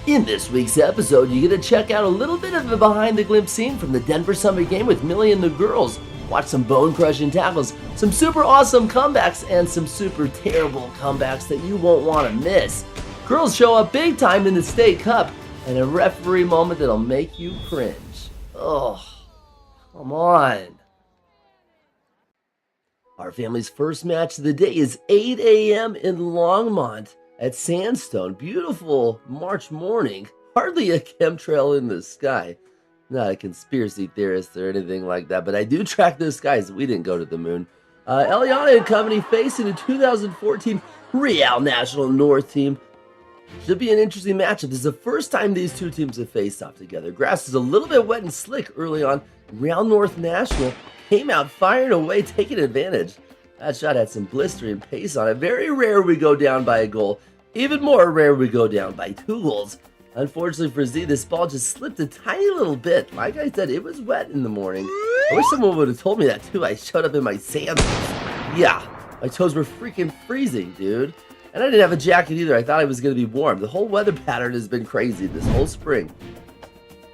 In this week's episode, you get to check out a little bit of a behind-the-glimpse scene from the Denver Summit game with Millie and the girls. Watch some bone-crushing tackles, some super awesome comebacks, and some super terrible comebacks that you won't want to miss. Girls show up big time in the State Cup, and a referee moment that'll make you cringe. Oh, come on. Our family's first match of the day is 8 a.m. in Longmont at Sandstone. Beautiful March morning. Hardly a chemtrail in the sky. Not a conspiracy theorist or anything like that, but I do track the skies. We didn't go to the moon. Eliana and company facing the 2014 Real National North team. Should be an interesting matchup. This is the first time these two teams have faced off together. Grass is a little bit wet and slick early on. Real North National came out firing away, taking advantage. That shot had some blistering pace on it. Very rare we go down by a goal. Even more rare we go down by 2 goals. Unfortunately for Z, this ball just slipped a tiny little bit. Like I said, it was wet in the morning. I wish someone would have told me that too. I showed up in my sandals. Yeah, my toes were freaking freezing, dude. And I didn't have a jacket either. I thought I was going to be warm. The whole weather pattern has been crazy this whole spring.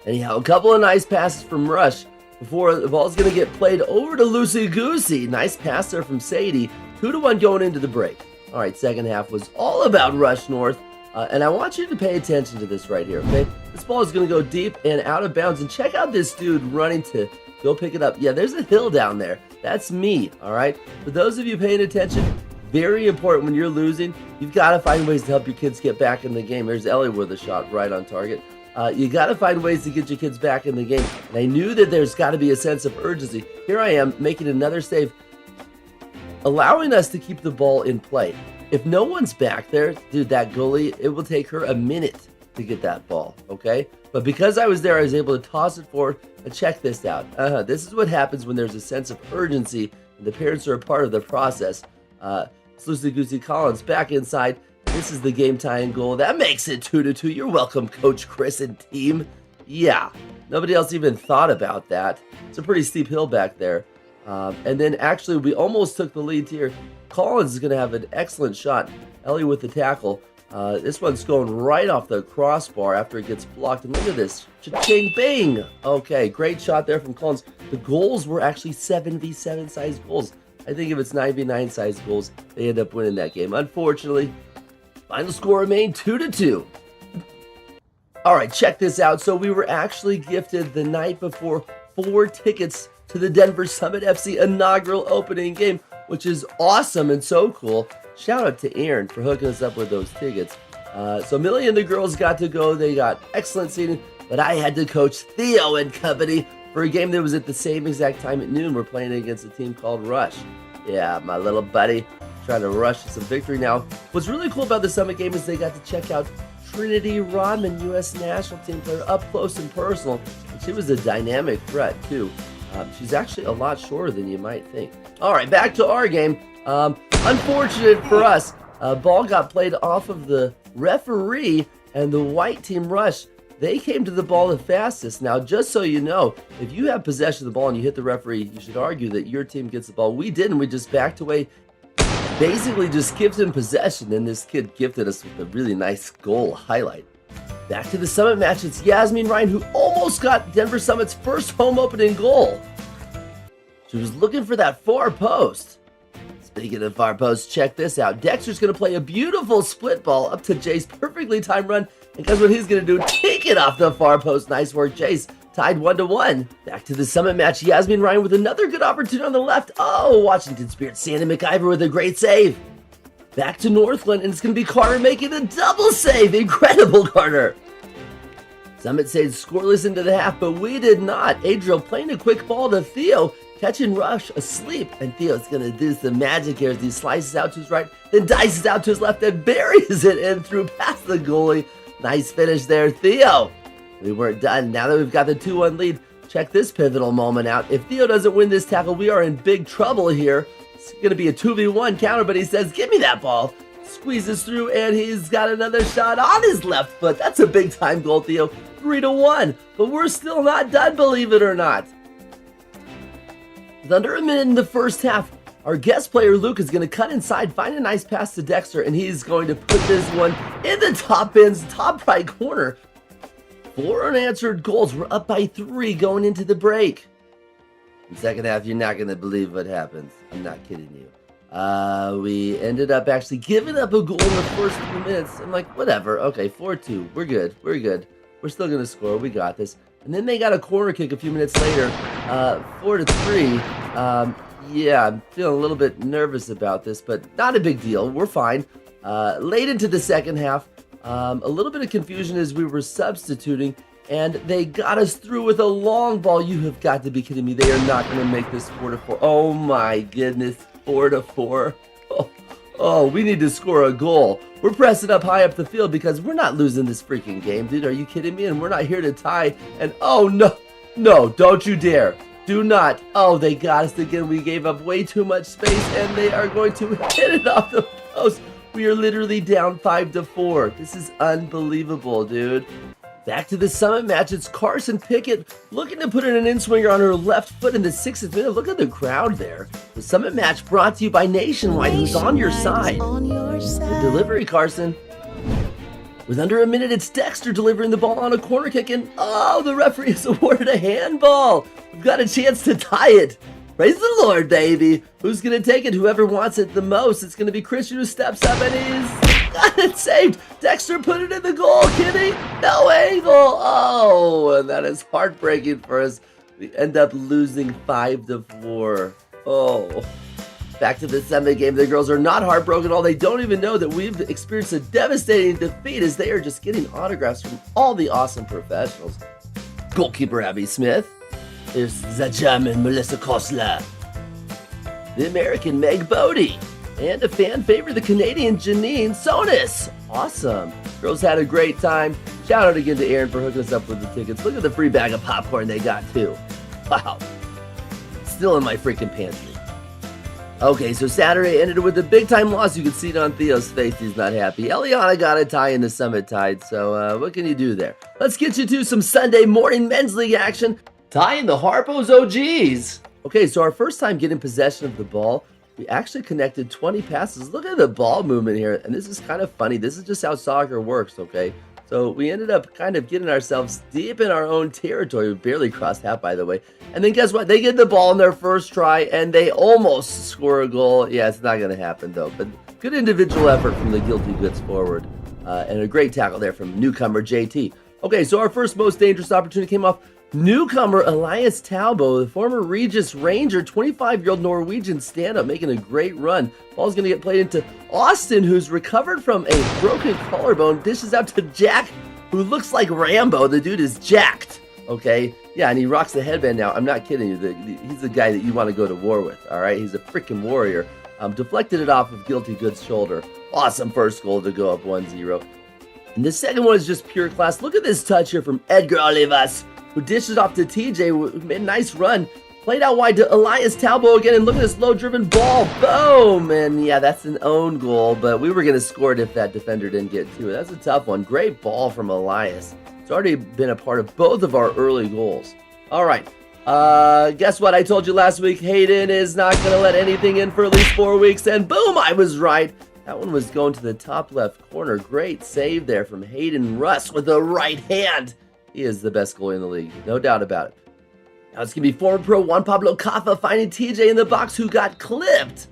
Anyhow, a couple of nice passes from Rush before the ball's going to get played over to Loosey Goosey. Nice pass there from Sadie. 2-1 going into the break. All right, second half was all about Rush North. And I want you to pay attention to this right here, okay? This ball is going to go deep and out of bounds. And check out this dude running to go pick it up. Yeah, there's a hill down there. That's me, all right? For those of you paying attention, very important when you're losing, you've got to find ways to help your kids get back in the game. There's Ellie with a shot right on target. You got to find ways to get your kids back in the game. And I knew that there's got to be a sense of urgency. Here I am making another save, allowing us to keep the ball in play. If no one's back there, dude, that goalie, it will take her a minute to get that ball, okay? But because I was there, I was able to toss it forward and check this out. This is what happens when there's a sense of urgency and the parents are a part of the process. Loosey Goosey Collins back inside. This is the game-tying goal. That makes it 2-2. You're welcome, Coach Chris and team. Yeah, nobody else even thought about that. It's a pretty steep hill back there. And then actually, we almost took the lead here. Collins is going to have an excellent shot. Ellie with the tackle. This one's going right off the crossbar after it gets blocked. And look at this. Cha-ching, bang! Okay, great shot there from Collins. The goals were actually 7v7 size goals. I think if it's 9v9 size goals, they end up winning that game. Unfortunately, final score remained 2-2. All right, check this out. So we were actually gifted the night before 4 tickets to the Denver Summit FC inaugural opening game, which is awesome and so cool. Shout out to Aaron for hooking us up with those tickets. So Millie and the girls got to go. They got excellent seating, but I had to coach Theo and company for a game that was at the same exact time at noon. We're playing against a team called Rush. Yeah, my little buddy trying to rush to some victory now. What's really cool about the Summit game is they got to check out Trinity Rodman, U.S. national team player, up close and personal. And she was a dynamic threat, too. She's actually a lot shorter than you might think. All right, back to our game. Unfortunate for us, ball got played off of the referee, and the white team Rush, they came to the ball the fastest. Now, just so you know, if you have possession of the ball and you hit the referee, you should argue that your team gets the ball. We didn't. We just backed away, basically just gifted him possession, and this kid gifted us with a really nice goal highlight. Back to the Summit match, it's Yasmin Ryan who almost got Denver Summit's first home opening goal. She was looking for that far post. Speaking of far post, check this out. Dexter's going to play a beautiful split ball up to Jace, perfectly timed run, and guess what he's going to do? Take it off the far post. Nice work, Jace. Tied 1-1. Back to the Summit match, Yasmin Ryan with another good opportunity on the left. Oh, Washington Spirit, Sandy McIver with a great save. Back to Northland, and it's going to be Carter making a double save. Incredible, Carter. Summit stayed scoreless into the half, but we did not. Adriel playing a quick ball to Theo, catching Rush asleep, and Theo's going to do some magic here as he slices out to his right, then dices out to his left, and buries it in through past the goalie. Nice finish there, Theo. We weren't done. Now that we've got the 2-1 lead, check this pivotal moment out. If Theo doesn't win this tackle, we are in big trouble here. It's going to be a 2v1 counter, but he says, give me that ball. Squeezes through, and he's got another shot on his left foot. That's a big-time goal, Theo. 3-1. But we're still not done, believe it or not. With under a minute in the first half, Our guest player, Luke, is going to cut inside, find a nice pass to Dexter, and he's going to put this one in the top right corner. 4 unanswered goals. We're up by 3 going into the break. In the second half, you're not going to believe what happens. I'm not kidding you. We ended up actually giving up a goal in the first few minutes. I'm like, whatever. Okay, 4-2. We're good. We're still going to score. We got this. And then they got a corner kick a few minutes later. 4-3. Yeah, I'm feeling a little bit nervous about this, but not a big deal. We're fine. Late into the second half, a little bit of confusion as we were substituting, and they got us through with a long ball. You have got to be kidding me. They are not going to make this 4-4. Oh my goodness, 4-4. Oh, we need to score a goal. We're pressing up high up the field because we're not losing this freaking game, dude. Are you kidding me? And we're not here to tie. And oh no, don't you dare. Do not. Oh, they got us again. We gave up way too much space, and they are going to hit it off the post. We are literally down 5-4. This is unbelievable, dude. Back to the Summit match. It's Carson Pickett looking to put in an in-swinger on her left foot in the 6th minute. Look at the crowd there. The Summit match brought to you by Nationwide, who's on your side. Good delivery, Carson. With under a minute, it's Dexter delivering the ball on a corner kick, and oh, the referee has awarded a handball. We've got a chance to tie it. Praise the Lord, baby. Who's going to take it? Whoever wants it the most. It's going to be Christian who steps up, and he's got it saved. Dexter put it in the goal. Kidding? No angle. Oh, and that is heartbreaking for us. We end up losing 5-4. Oh. Back to the Summit game. The girls are not heartbroken at all. They don't even know that we've experienced a devastating defeat as they are just getting autographs from all the awesome professionals. Goalkeeper Abby Smith. There's the German Melissa Kostler. The American Meg Bodie. And a fan favorite, the Canadian Janine Sonis. Awesome. Girls had a great time. Shout out again to Aaron for hooking us up with the tickets. Look at the free bag of popcorn they got too. Wow. Still in my freaking pantry. Okay, so Saturday ended with a big-time loss. You can see it on Theo's face. He's not happy. Eliana got a tie in the Summit Tide, so what can you do there? Let's get you to some Sunday morning men's league action. Tying the Harpos OGs. Okay, so our first time getting possession of the ball, we actually connected 20 passes. Look at the ball movement here, and this is kind of funny. This is just how soccer works, okay? So we ended up kind of getting ourselves deep in our own territory. We barely crossed half, by the way. And then guess what? They get the ball in their first try, and they almost score a goal. Yeah, it's not going to happen, though. But good individual effort from the Guilty Goods forward. And a great tackle there from newcomer JT. Okay, so our first most dangerous opportunity came off newcomer Elias Talbot, the former Regis Ranger, 25-year-old Norwegian stand-up, making a great run. Ball's going to get played into Austin, who's recovered from a broken collarbone, dishes out to Jack, who looks like Rambo. The dude is jacked, okay? Yeah, and he rocks the headband now. I'm not kidding you. He's the guy that you want to go to war with, all right? He's a freaking warrior. Deflected it off of Guilty Goods' shoulder. Awesome first goal to go up 1-0. And the second one is just pure class. Look at this touch here from Edgar Olivas, who dishes off to TJ, who made a nice run. Played out wide to Elias Talbot again, and look at this low-driven ball. Boom! And yeah, that's an own goal, but we were going to score it if that defender didn't get to it. That's a tough one. Great ball from Elias. It's already been a part of both of our early goals. All right. Guess what? I told you last week, Hayden is not going to let anything in for at least 4 weeks, and boom, I was right. That one was going to the top left corner. Great save there from Hayden Russ with the right hand. He is the best goalie in the league, no doubt about it. Now it's going to be former pro Juan Pablo Caffa finding TJ in the box, who got clipped.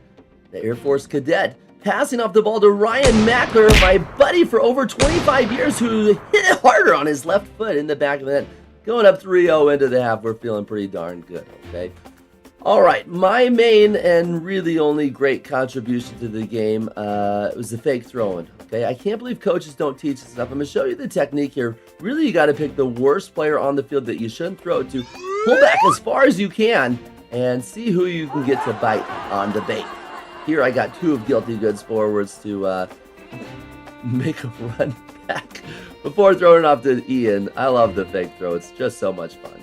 The Air Force cadet passing off the ball to Ryan Mackler, my buddy for over 25 years, who hit it harder on his left foot in the back of the net. Going up 3-0 into the half, we're feeling pretty darn good, okay? All right, my main and really only great contribution to the game was the fake throwing, okay? I can't believe coaches don't teach this stuff. I'm going to show you the technique here. Really, you got to pick the worst player on the field that you shouldn't throw it to. Pull back as far as you can and see who you can get to bite on the bait. Here I got 2 of Guilty Goods forwards to make a run back before throwing it off to Ian. I love the fake throw. It's just so much fun.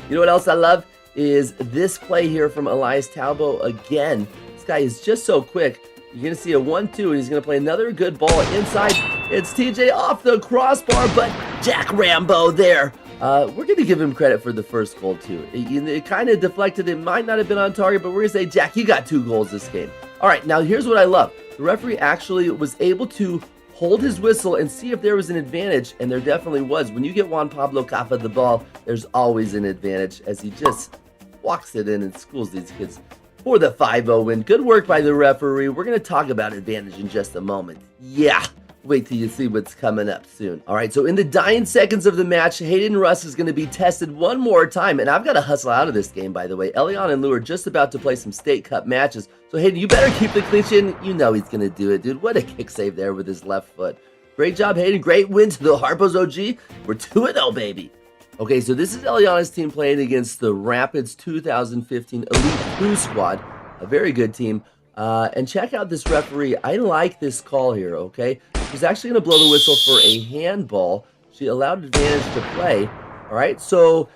You know what else I love? Is this play here from Elias Talbot again. This guy is just so quick. You're going to see a 1-2, and he's going to play another good ball inside. It's TJ off the crossbar, but Jack Rambo there We're going to give him credit for the first goal, too. It kind of deflected. It might not have been on target, but we're going to say, Jack, you got 2 goals this game. All right, now here's what I love. The referee actually was able to hold his whistle and see if there was an advantage, and there definitely was. When you get Juan Pablo Capa the ball, there's always an advantage as he just walks it in and schools these kids for the 5-0 win. Good work by the referee. We're going to talk about advantage in just a moment. Yeah. Wait till you see what's coming up soon. All right, so in the dying seconds of the match, Hayden Russ is going to be tested one more time. And I've got to hustle out of this game, by the way. Eliana and Lou are just about to play some State Cup matches. So Hayden, you better keep the clean sheet. You know he's going to do it, dude. What a kick save there with his left foot. Great job, Hayden. Great win to the Harpos OG. We're 2-0, baby. Okay, so this is Eliana's team playing against the Rapids 2015 Elite 2 squad. A very good team. And check out this referee. I like this call here, okay? She's actually going to blow the whistle for a handball. She allowed advantage to play. All right, so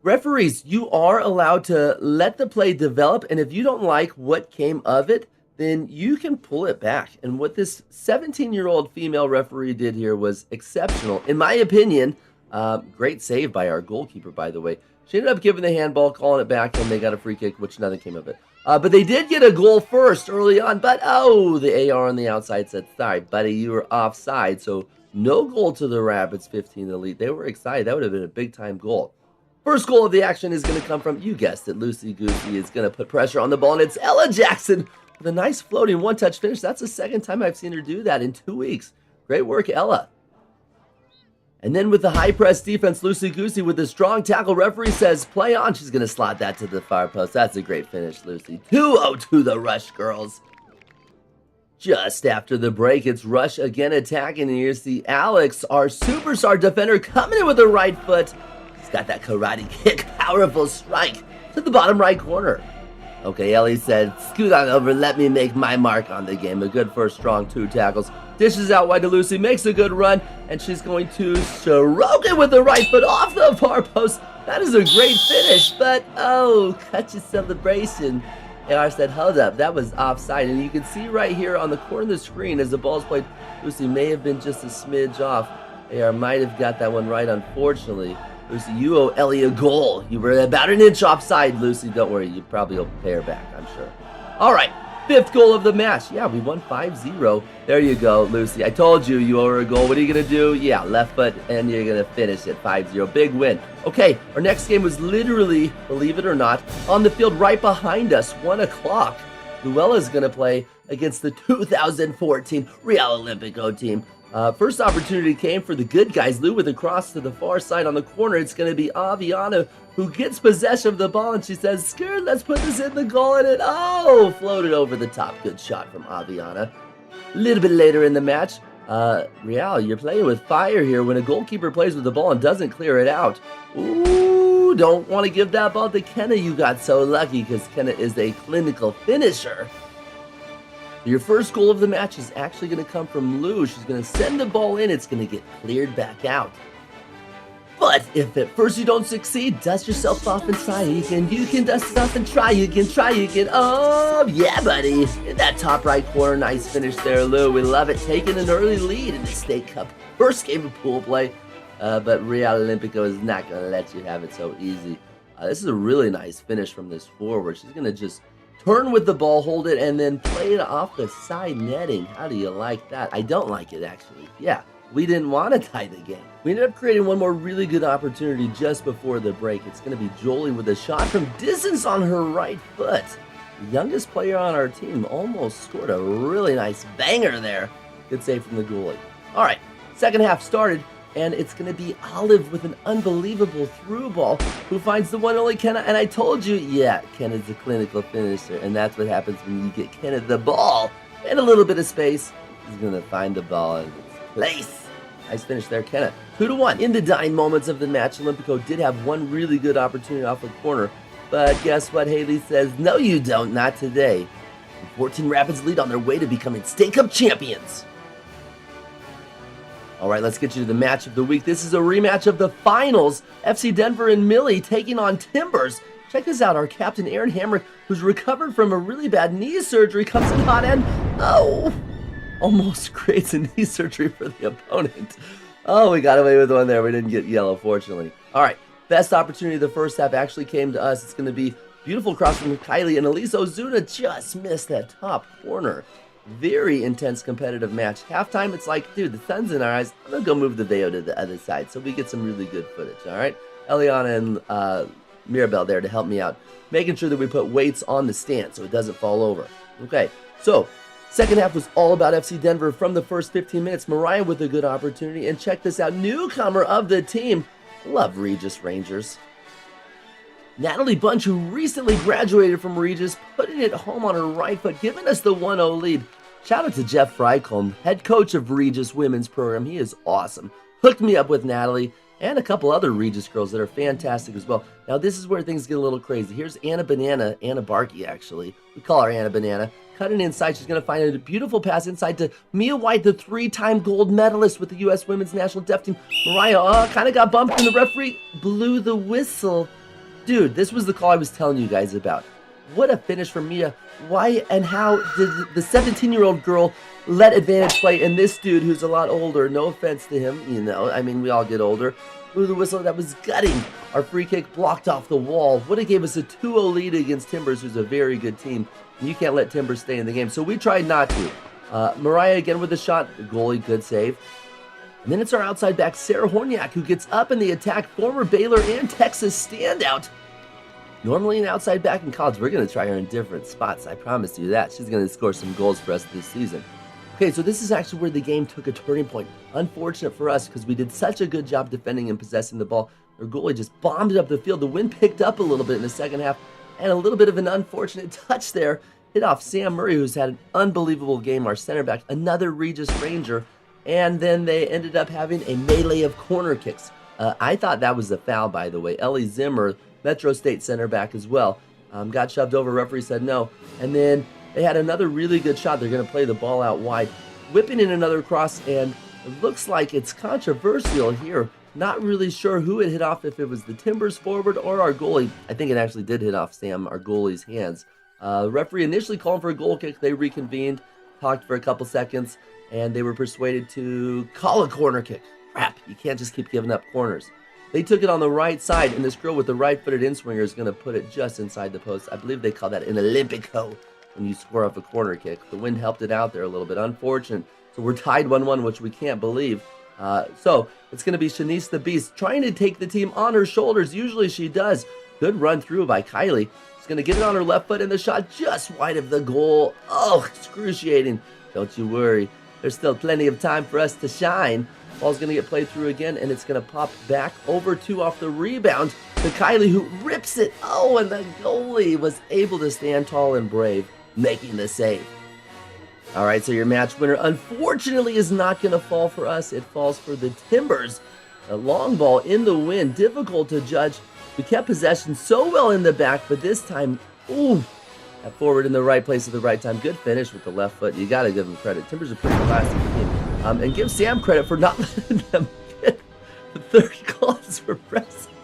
referees, you are allowed to let the play develop, and if you don't like what came of it, then you can pull it back. And what this 17-year-old female referee did here was exceptional. In my opinion, great save by our goalkeeper, by the way. She ended up giving the handball, calling it back, and they got a free kick, which nothing came of it. But they did get a goal first early on, but the AR on the outside said, sorry, buddy, you were offside. So no goal to the Rapids 15 Elite. They were excited. That would have been a big-time goal. First goal of the action is going to come from, you guessed it, Lucy Goosey is going to put pressure on the ball, and it's Ella Jackson with a nice floating one-touch finish. That's the second time I've seen her do that in 2 weeks. Great work, Ella. And then with the high press defense, Lucy Goosey with a strong tackle. Referee says, play on. She's going to slot that to the far post. That's a great finish, Lucy. 2-0 to the Rush girls. Just after the break, it's Rush again attacking. And you see Alex, our superstar defender, coming in with the right foot. He's got that karate kick. Powerful strike to the bottom right corner. Okay, Ellie said, scoot on over, let me make my mark on the game. A good first strong 2 tackles. Dishes out wide to Lucy, makes a good run, and she's going to stroke it with the right foot off the far post. That is a great finish, but cut your celebration. AR said, hold up, that was offside. And you can see right here on the corner of the screen as the ball's played, Lucy may have been just a smidge off. AR might have got that one right, unfortunately. Lucy, you owe Ellie a goal. You were about an inch offside, Lucy. Don't worry, you probably will pay her back, I'm sure. All right, 5th goal of the match. Yeah, we won 5-0. There you go, Lucy. I told you, you owe her a goal. What are you going to do? Yeah, left foot, and you're going to finish it 5-0. Big win. Okay, our next game was literally, believe it or not, on the field right behind us, 1 o'clock. Luella's going to play against the 2014 Real Olympico team. First opportunity came for the good guys. Lou with a cross to the far side on the corner. It's going to be Aviana who gets possession of the ball, and she says, "Skirt, let's put this in the goal," and it, floated over the top. Good shot from Aviana. A little bit later in the match, Real, you're playing with fire here. When a goalkeeper plays with the ball and doesn't clear it out, ooh, don't want to give that ball to Kenna. You got so lucky because Kenna is a clinical finisher. Your first goal of the match is actually going to come from Lou. She's going to send the ball in. It's going to get cleared back out. But if at first you don't succeed, dust yourself off and try again. You can dust it off and try again, Oh, yeah, buddy. In that top right corner, nice finish there, Lou. We love it. Taking an early lead in the State Cup. First game of pool play. But Real Olympico is not going to let you have it so easy. This is a really nice finish from this forward. She's going to just turn with the ball, hold it, and then play it off the side netting. How do you like that? I don't like it, actually. Yeah, we didn't want to tie the game. We ended up creating one more really good opportunity just before the break. It's going to be Jolie with a shot from distance on her right foot. The youngest player on our team almost scored a really nice banger there. Good save from the goalie. All right, second half started, and it's going to be Olive with an unbelievable through ball who finds the one and only Kenna. And I told you, yeah, Kenna's a clinical finisher, and that's what happens when you get Kenna the ball and a little bit of space. He's going to find the ball in its place. Nice finish there, Kenna. 2-1. In the dying moments of the match, Olympico did have one really good opportunity off the corner. But guess what? Haley says, no, you don't. Not today. 14 Rapids lead on their way to becoming State Cup champions. All right, let's get you to the match of the week. This is a rematch of the finals. FC Denver and Millie taking on Timbers. Check this out. Our captain, Aaron Hamrick, who's recovered from a really bad knee surgery, comes in hot and, almost creates a knee surgery for the opponent. Oh, we got away with one there. We didn't get yellow, fortunately. All right, best opportunity of the first half actually came to us. It's going to be beautiful cross from Kylie, and Elise Ozuna just missed that top corner. Very intense competitive match. Halftime, it's like, dude, the sun's in our eyes. I'm going to go move the Theo to the other side so we get some really good footage, all right? Eliana and Mirabelle there to help me out, making sure that we put weights on the stand so it doesn't fall over. Okay, so second half was all about FC Denver from the first 15 minutes. Mariah with a good opportunity, and check this out, newcomer of the team. Love Regis Rangers. Natalie Bunch, who recently graduated from Regis, putting it home on her right foot, giving us the 1-0 lead. Shout out to Jeff Frycolm, head coach of Regis women's program. He is awesome. Hooked me up with Natalie and a couple other Regis girls that are fantastic as well. Now, this is where things get a little crazy. Here's Anna Barkey, actually. We call her Anna Banana. Cutting inside, she's going to find a beautiful pass inside to Mia White, the 3-time gold medalist with the U.S. Women's National Def Team. Mariah kind of got bumped, and the referee blew the whistle. Dude, this was the call I was telling you guys about. What a finish from Mia. Why and how did the 17-year-old girl let advantage play, and this dude who's a lot older, no offense to him, you know, I mean, we all get older, blew the whistle that was gutting. Our free kick blocked off the wall. Would have gave us a 2-0 lead against Timbers, who's a very good team. And you can't let Timbers stay in the game, so we tried not to. Mariah again with a shot. The goalie, good save. And then it's our outside back, Sarah Horniak, who gets up in the attack. Former Baylor and Texas standout. Normally an outside back in college, we're going to try her in different spots. I promise you that. She's going to score some goals for us this season. Okay, so this is actually where the game took a turning point. Unfortunate for us because we did such a good job defending and possessing the ball. Our goalie just bombed it up the field. The wind picked up a little bit in the second half, and a little bit of an unfortunate touch there. Hit off Sam Murray, who's had an unbelievable game, our center back, another Regis Ranger, and then they ended up having a melee of corner kicks. I thought that was a foul, by the way. Ellie Zimmer, Metro State center back as well, got shoved over. Referee said no. And then they had another really good shot. They're going to play the ball out wide, whipping in another cross, and it looks like it's controversial here. Not really sure who it hit off, if it was the Timbers forward or our goalie. I think it actually did hit off Sam, our goalie's hands. Referee initially called for a goal kick. They reconvened, talked for a couple seconds, and they were persuaded to call a corner kick. Crap, you can't just keep giving up corners. They took it on the right side, and this girl with the right-footed in-swinger is going to put it just inside the post. I believe they call that an Olympico when you score off a corner kick. The wind helped it out there a little bit. Unfortunate. So we're tied 1-1, which we can't believe. So it's going to be Shanice the Beast trying to take the team on her shoulders. Usually she does. Good run through by Kylie. She's going to get it on her left foot, and the shot just wide of the goal. Oh, excruciating. Don't you worry. There's still plenty of time for us to shine. Ball's going to get played through again, and it's going to pop back over two off the rebound to Kylie, who rips it. Oh, and the goalie was able to stand tall and brave, making the save. All right, so your match winner, unfortunately, is not going to fall for us. It falls for the Timbers. A long ball in the wind, difficult to judge. We kept possession so well in the back, but this time, ooh, that forward in the right place at the right time. Good finish with the left foot. You got to give them credit. Timbers are pretty classy team. And give Sam credit for not letting them get the third calls for pressing.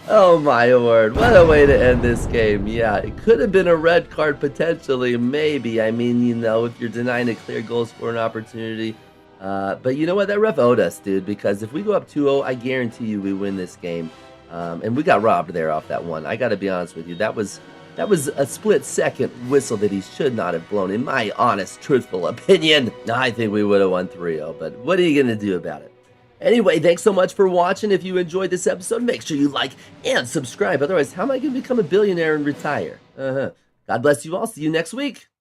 Oh my word, what a way to end this game. Yeah, it could have been a red card potentially, maybe. I mean, you know, if you're denying a clear goal scoring opportunity. But you know what, that ref owed us, dude, because if we go up 2-0, I guarantee you we win this game. And we got robbed there off that one. I got to be honest with you. That was a split-second whistle that he should not have blown, in my honest, truthful opinion. I think we would have won 3-0, but what are you going to do about it? Anyway, thanks so much for watching. If you enjoyed this episode, make sure you like and subscribe. Otherwise, how am I going to become a billionaire and retire? God bless you all. See you next week.